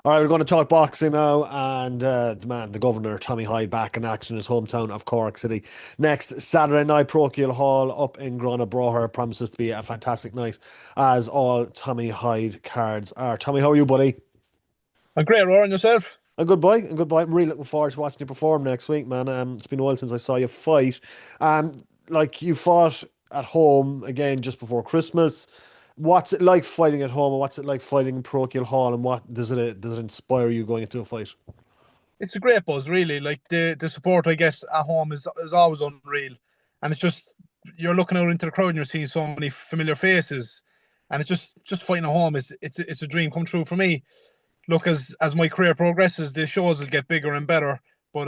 All right, we're going to talk boxing now, and the governor, Tommy Hyde, back in action in his hometown of Cork City. Next Saturday night, Parochial Hall up in Grona promises to be a fantastic night, as all Tommy Hyde cards are. Tommy, how are you, buddy? A great roar on yourself. A good boy, a good boy. I'm really looking forward to watching you perform next week, man. It's been a while since I saw you fight. Like you fought at home again just before Christmas. What's it like fighting at home, and what's it like fighting in Parochial Hall, and what does it inspire you going into a fight? It's a great buzz, really. Like the support I get at home is always unreal, and it's just you're looking out into the crowd and you're seeing so many familiar faces, and it's just fighting at home is it's a dream come true for me. Look, as my career progresses, the shows will get bigger and better, but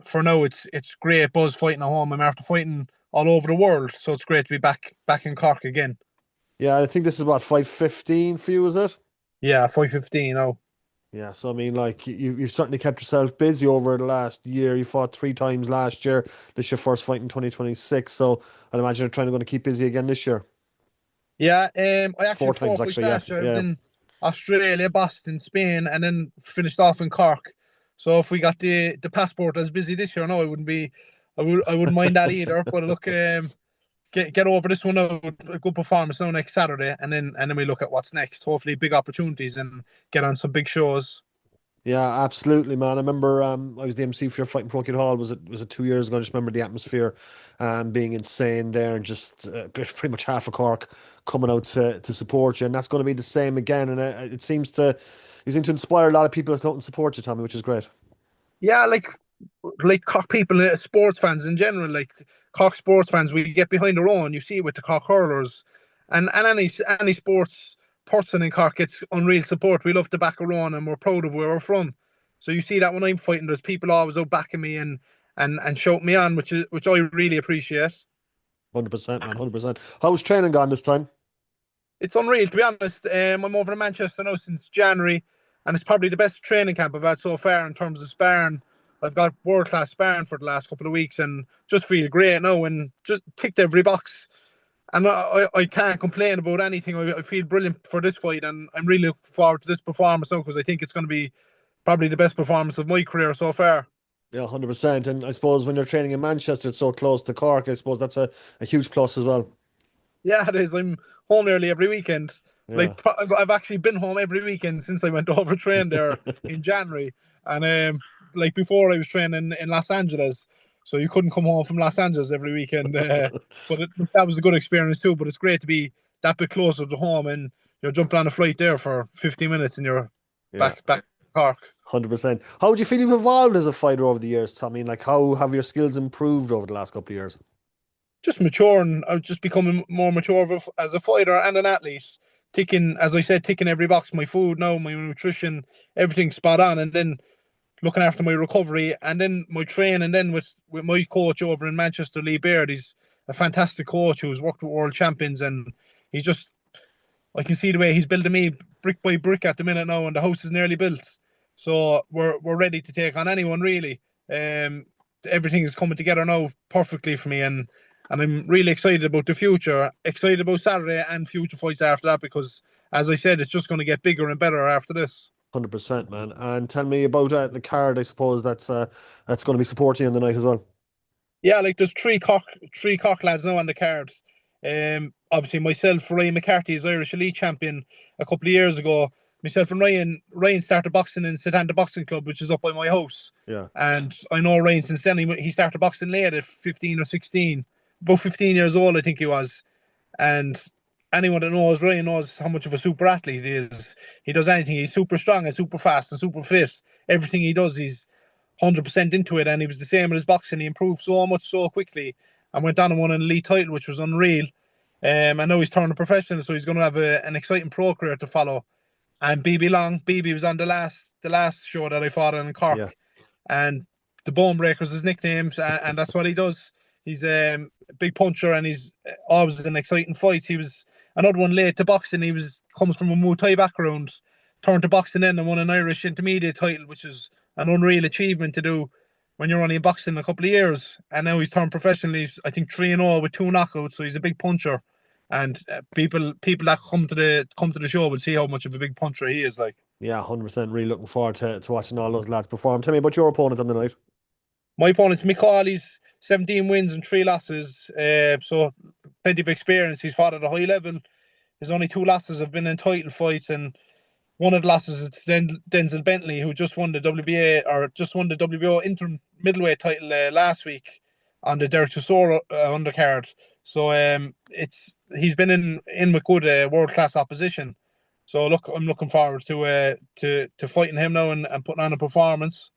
for now it's great buzz fighting at home. I'm after fighting all over the world, so it's great to be back in Cork again. Yeah, I think this is about fight 15 for you, is it? Yeah, 5:15. Oh, Yeah, so I mean, like you've certainly kept yourself busy over the last year. You fought three times last year. This is your first fight in 2026, so I'd imagine you're trying to going to keep busy again this year. yeah, I actually Four had four times fights actually, yeah, last year. I was yeah. in Australia, Boston, Spain, and then finished off in Cork. So if we got the passport as busy this year, no, I wouldn't be. I wouldn't mind that either. But look, get over this one now with a good performance now next Saturday, and then we look at what's next. Hopefully, big opportunities and get on some big shows. Yeah, absolutely, man. I remember I was the MC for your fight in Procure Hall. Was it 2 years ago? I just remember the atmosphere being insane there, and just pretty much half of Cork coming out to support you, and that's going to be the same again. And it seems to you seem to inspire a lot of people to come out and support you, Tommy, which is great. Yeah, like Cork people, sports fans in general, like Cork sports fans, we get behind our own. You see it with the Cork hurlers, and any sports person in Cork gets unreal support. We love to back our own, and we're proud of where we're from. So you see that when I'm fighting, there's people always out backing me and shout me on, which I really appreciate. 100%, man, 100%. How's training gone this time? It's unreal to be honest. I'm over in Manchester now since January, and it's probably the best training camp I've had so far in terms of sparring. I've got world class sparring for the last couple of weeks, and just feel great now, and just ticked every box. And I can't complain about anything. I feel brilliant for this fight, and I'm really looking forward to this performance now because I think it's going to be probably the best performance of my career so far. Yeah, 100%. And I suppose when you're training in Manchester, it's so close to Cork. I suppose that's a huge plus as well. Yeah, it is. I'm home nearly every weekend. Yeah. I've actually been home every weekend since I went over train there in January. And like before, I was training in Los Angeles, so you couldn't come home from Los Angeles every weekend. That was a good experience too. But it's great to be that bit closer to home, and you're jumping on a flight there for 50 minutes, and you're Yeah. back to Cork. 100%. How would you feel you've evolved as a fighter over the years, Tommy? Like, how have your skills improved over the last couple of years? Just maturing. I've just becoming more mature as a fighter and an athlete. Ticking, as I said, ticking every box. My food now, my nutrition, everything's spot on, and then looking after my recovery, and then my training. Then with my coach over in Manchester, Lee Baird. He's a fantastic coach who's worked with world champions, and he's just I can see the way he's building me brick by brick at the minute now, and the house is nearly built. So we're ready to take on anyone really. Um, Everything is coming together now perfectly for me, and I'm really excited about the future. Excited about Saturday and future fights after that because, as I said, it's just going to get bigger and better after this. 100%, man. And tell me about the card, I suppose that's going to be supporting you on the night as well. Yeah, like there's three cock lads now on the card. Obviously myself, Ryan McCarthy is Irish elite champion a couple of years ago. Myself and Ryan started boxing in Setanta Boxing Club, which is up by my house. Yeah. And I know Ryan since then. He started boxing late at 15 or 16, about 15 years old, I think he was. And anyone that knows Ryan knows how much of a super athlete he is. He does anything. He's super strong and super fast and super fit. Everything he does, he's 100% into it. And he was the same with his boxing. He improved so much so quickly and went on and won an elite title, which was unreal. And now he's turned a professional, so he's going to have an exciting pro career to follow. And BB was on the last show that I fought in Yeah. Cork, and the Bone Breaker's his nickname, and that's what he does. He's a big puncher, and he's always an exciting fight. He was another one late to boxing. He was comes from a Muay Thai background, turned to boxing then and won an Irish intermediate title, which is an unreal achievement to do when you're only in boxing a couple of years. And now he's turned professional. He's I think 3-0 with two knockouts, so he's a big puncher. And people that come to the show would see how much of a big puncher he is. Like. Yeah, 100%. Really looking forward to watching all those lads perform. Tell me about your opponent on the night. My opponent's Michael. He's 17 wins and 3 losses, so plenty of experience. He's fought at a high level. His only 2 losses have been in title fights, and one of the losses is Denzel Bentley, who just won the WBA or just won the WBO interim middleweight title last week on the Derek Chisora undercard. So it's he's been in with good world class opposition. So look, I'm looking forward to fighting him now and putting on a performance.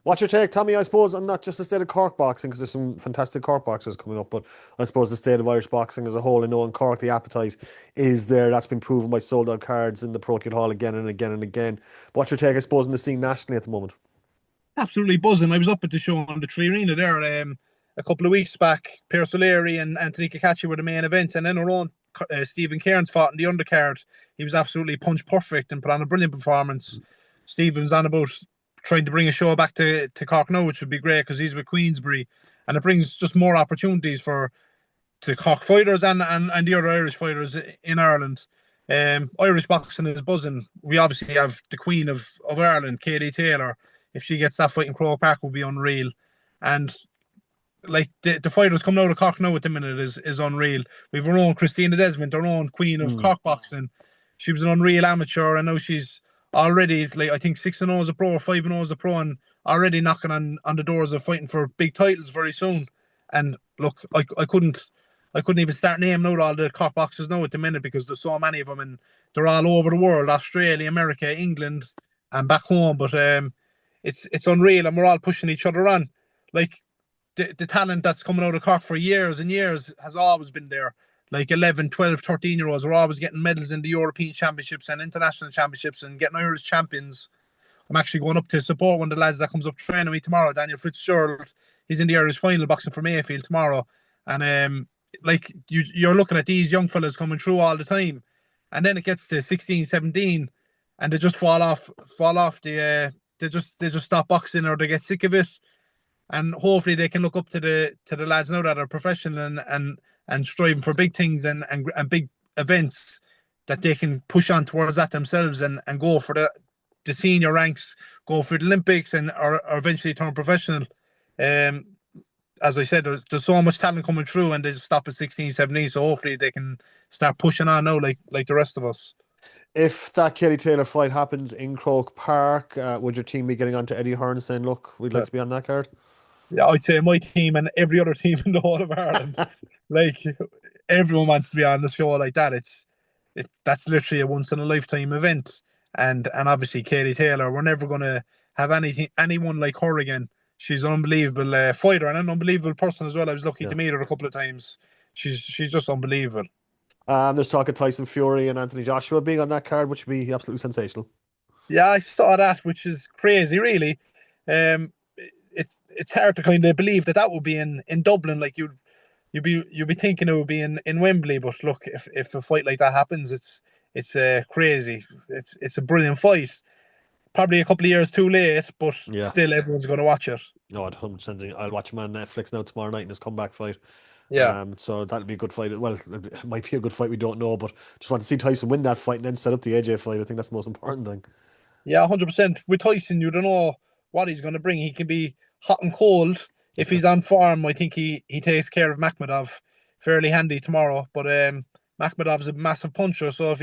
What's your take, Tommy? I suppose, on not just the state of Cork boxing, because there's some fantastic Cork boxers coming up, but I suppose the state of Irish boxing as a whole. I know in Cork the appetite is there. That's been proven by sold out cards in the Parochial Hall again and again and again. What's your take, I suppose, in the scene nationally at the moment? Absolutely buzzing. I was up at the show on the Tree Arena there a couple of weeks back. Pierce O'Leary and Anthony Cacachi were the main event, and then our own Stephen Cairns fought in the undercard. He was absolutely punch perfect and put on a brilliant performance. Stephen's on about trying to bring a show back to Cork now, which would be great because he's with Queensbury, and it brings just more opportunities for the Cork fighters and the other Irish fighters in Ireland. Irish boxing is buzzing. We obviously have the Queen of Ireland, Katie Taylor. If she gets that fight in Croke Park, will be unreal. And like the fighters coming out of Cork now at the minute is unreal. We've our own Christina Desmond, our own Queen of Mm. Cork boxing. She was an unreal amateur, and now she's already like I think 6-0 as a pro or 5-0 as a pro, and already knocking on the doors of fighting for big titles very soon. And look, I couldn't even start naming out all the Cork boxers now at the minute because there's so many of them, and they're all over the world: Australia, America, England, and back home. But it's unreal, and we're all pushing each other on. Like the talent that's coming out of Cork for years and years has always been there. Like 11, 12, 13 year olds are always getting medals in the European Championships and international championships and getting Irish champions. I'm actually going up to support one of the lads that comes up training me tomorrow, Daniel Fitzgerald. He's in the Irish final boxing for Mayfield tomorrow. And like you're looking at these young fellas coming through all the time. And then it gets to 16, 17, and they just fall off they just stop boxing or they get sick of it, and hopefully they can look up to the lads now that are professional and striving for big things and big events that they can push on towards that themselves and go for the senior ranks, go for the Olympics and or eventually turn professional. Um, as I said, there's so much talent coming through and they just stop at 16, 17. So hopefully they can start pushing on now like the rest of us. If that Kelly Taylor fight happens in Croke Park, would your team be getting on to Eddie Hearn saying, "Look, we'd like Uh, to be on that card"? yeah, I'd say my team and every other team in the whole of Ireland. Like everyone wants to be on the show like that. That's literally a once in a lifetime event. And obviously Katie Taylor, we're never gonna have anyone like her again. She's an unbelievable fighter and an unbelievable person as well. I was lucky Yeah. to meet her a couple of times. She's just unbelievable. There's talk of Tyson Fury and Anthony Joshua being on that card, which would be absolutely sensational. Yeah, I saw that, which is crazy, really. Um, it's hard to kind of believe that would be in Dublin. Like you'd be thinking it would be in Wembley, but look, if a fight like that happens, it's crazy. It's a brilliant fight. Probably a couple of years too late, but Yeah. still everyone's going to watch it. No, I'd 100%. I'll watch him on Netflix now tomorrow night in his comeback fight. Yeah, So that'll be a good fight. Well, it might be a good fight. We don't know, but just want to see Tyson win that fight and then set up the AJ fight. I think that's the most important thing. yeah, 100%. With Tyson, you don't know what he's going to bring. He can be hot and cold. If Yeah. he's on form, I think he takes care of Makhmedov fairly handy tomorrow. But Makhmedov's a massive puncher, so if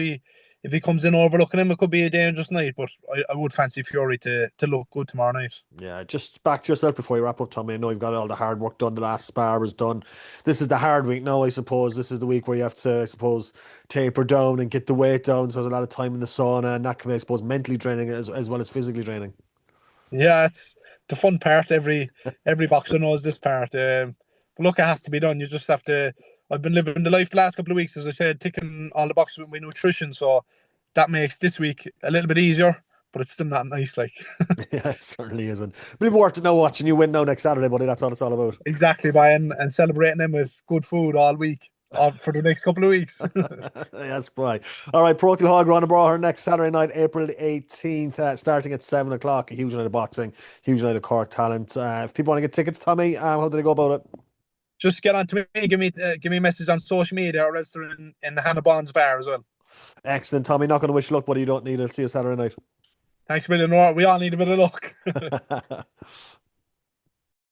he comes in overlooking him, it could be a dangerous night. But I would fancy Fury to look good tomorrow night. Yeah, just back to yourself before you wrap up, Tommy. I know you've got all the hard work done. The last spar was done. This is the hard week now, I suppose. This is the week where you have to, I suppose, taper down and get the weight down. So there's a lot of time in the sauna, and that can be, I suppose, mentally draining as well as physically draining. Yeah, it's the fun part. Every boxer knows this part. But look, it has to be done. You just have to. I've been living the life the last couple of weeks, as I said, ticking all the boxes with my nutrition. So that makes this week a little bit easier, but it's still not nice. Like Yeah, it certainly isn't. Be more to know watching you win now next Saturday, buddy. That's all it's all about. exactly by and celebrating them with good food all week, for the next couple of weeks. Yes, boy. All right, Parochial Hall, Grana Braher next Saturday night, April the 18th, starting at 7 o'clock. A huge night of boxing, huge night of Cork talent. If people want to get tickets, Tommy, how do they go about it? Just get on to me. Give me a message on social media or register in the Hannah Bonds bar as well. Excellent, Tommy. Not going to wish you luck, buddy. You don't need it. See you Saturday night. Thanks a million, Nora. We all need a bit of luck.